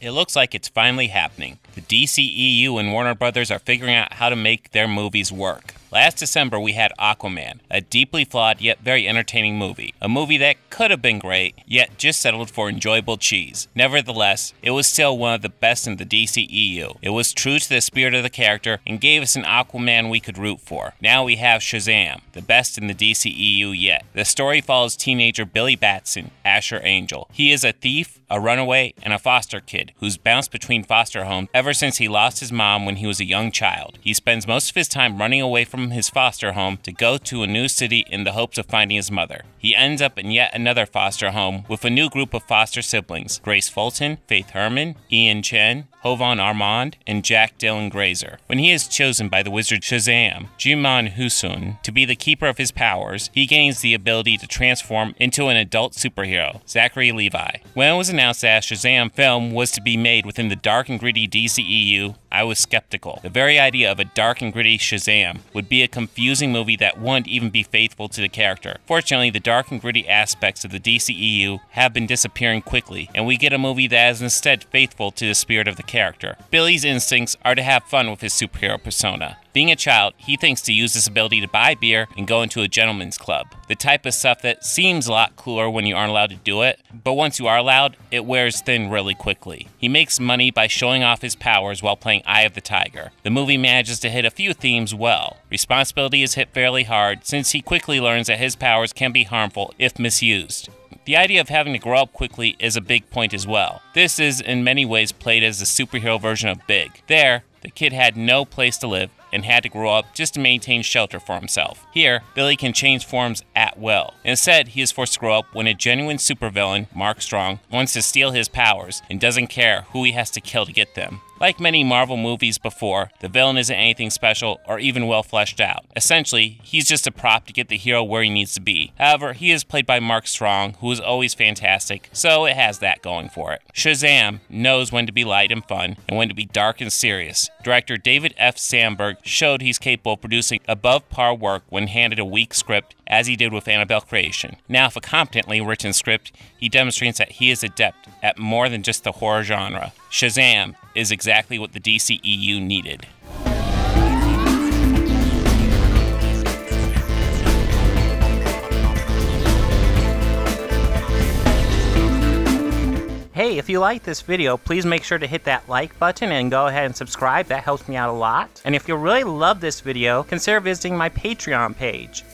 It looks like it's finally happening. The DCEU and Warner Brothers are figuring out how to make their movies work. Last December, we had Aquaman, a deeply flawed yet very entertaining movie. A movie that could have been great, yet just settled for enjoyable cheese. Nevertheless, it was still one of the best in the DCEU. It was true to the spirit of the character and gave us an Aquaman we could root for. Now we have Shazam, the best in the DCEU yet. The story follows teenager Billy Batson, Asher Angel. He is a thief, a runaway, and a foster kid who's bounced between foster homes ever since he lost his mom when he was a young child. He spends most of his time running away from his foster home to go to a new city in the hopes of finding his mother. He ends up in yet another foster home with a new group of foster siblings: Grace Fulton, Faithe Herman, Ian Chen, Jovan Armand, and Jack Dylan Grazer. When he is chosen by the wizard Shazam, Djimon Hounsou, to be the keeper of his powers, he gains the ability to transform into an adult superhero, Zachary Levi. When it was announced that a Shazam film was to be made within the dark and gritty DCEU, I was skeptical. The very idea of a dark and gritty Shazam would be a confusing movie that wouldn't even be faithful to the character. Fortunately, the dark and gritty aspects of the DCEU have been disappearing quickly, and we get a movie that is instead faithful to the spirit of the character. Billy's instincts are to have fun with his superhero persona. Being a child, he thinks to use this ability to buy beer and go into a gentleman's club. The type of stuff that seems a lot cooler when you aren't allowed to do it, but once you are allowed, it wears thin really quickly. He makes money by showing off his powers while playing Eye of the Tiger. The movie manages to hit a few themes well. Responsibility is hit fairly hard, since he quickly learns that his powers can be harmful if misused. The idea of having to grow up quickly is a big point as well. This is in many ways played as the superhero version of Big. There, the kid had no place to live and had to grow up just to maintain shelter for himself. Here, Billy can change forms at will. Instead, he is forced to grow up when a genuine supervillain, Mark Strong, wants to steal his powers and doesn't care who he has to kill to get them. Like many Marvel movies before, the villain isn't anything special or even well fleshed out. Essentially, he's just a prop to get the hero where he needs to be. However, he is played by Mark Strong, who is always fantastic, so it has that going for it. Shazam knows when to be light and fun and when to be dark and serious. Director David F. Sandberg showed he's capable of producing above-par work when handed a weak script, as he did with Annabelle Creation. Now, if a competently written script, he demonstrates that he is adept at more than just the horror genre. Shazam is exactly what the DCEU needed. Hey, if you like this video, please make sure to hit that like button and go ahead and subscribe. That helps me out a lot. And if you really love this video, consider visiting my Patreon page.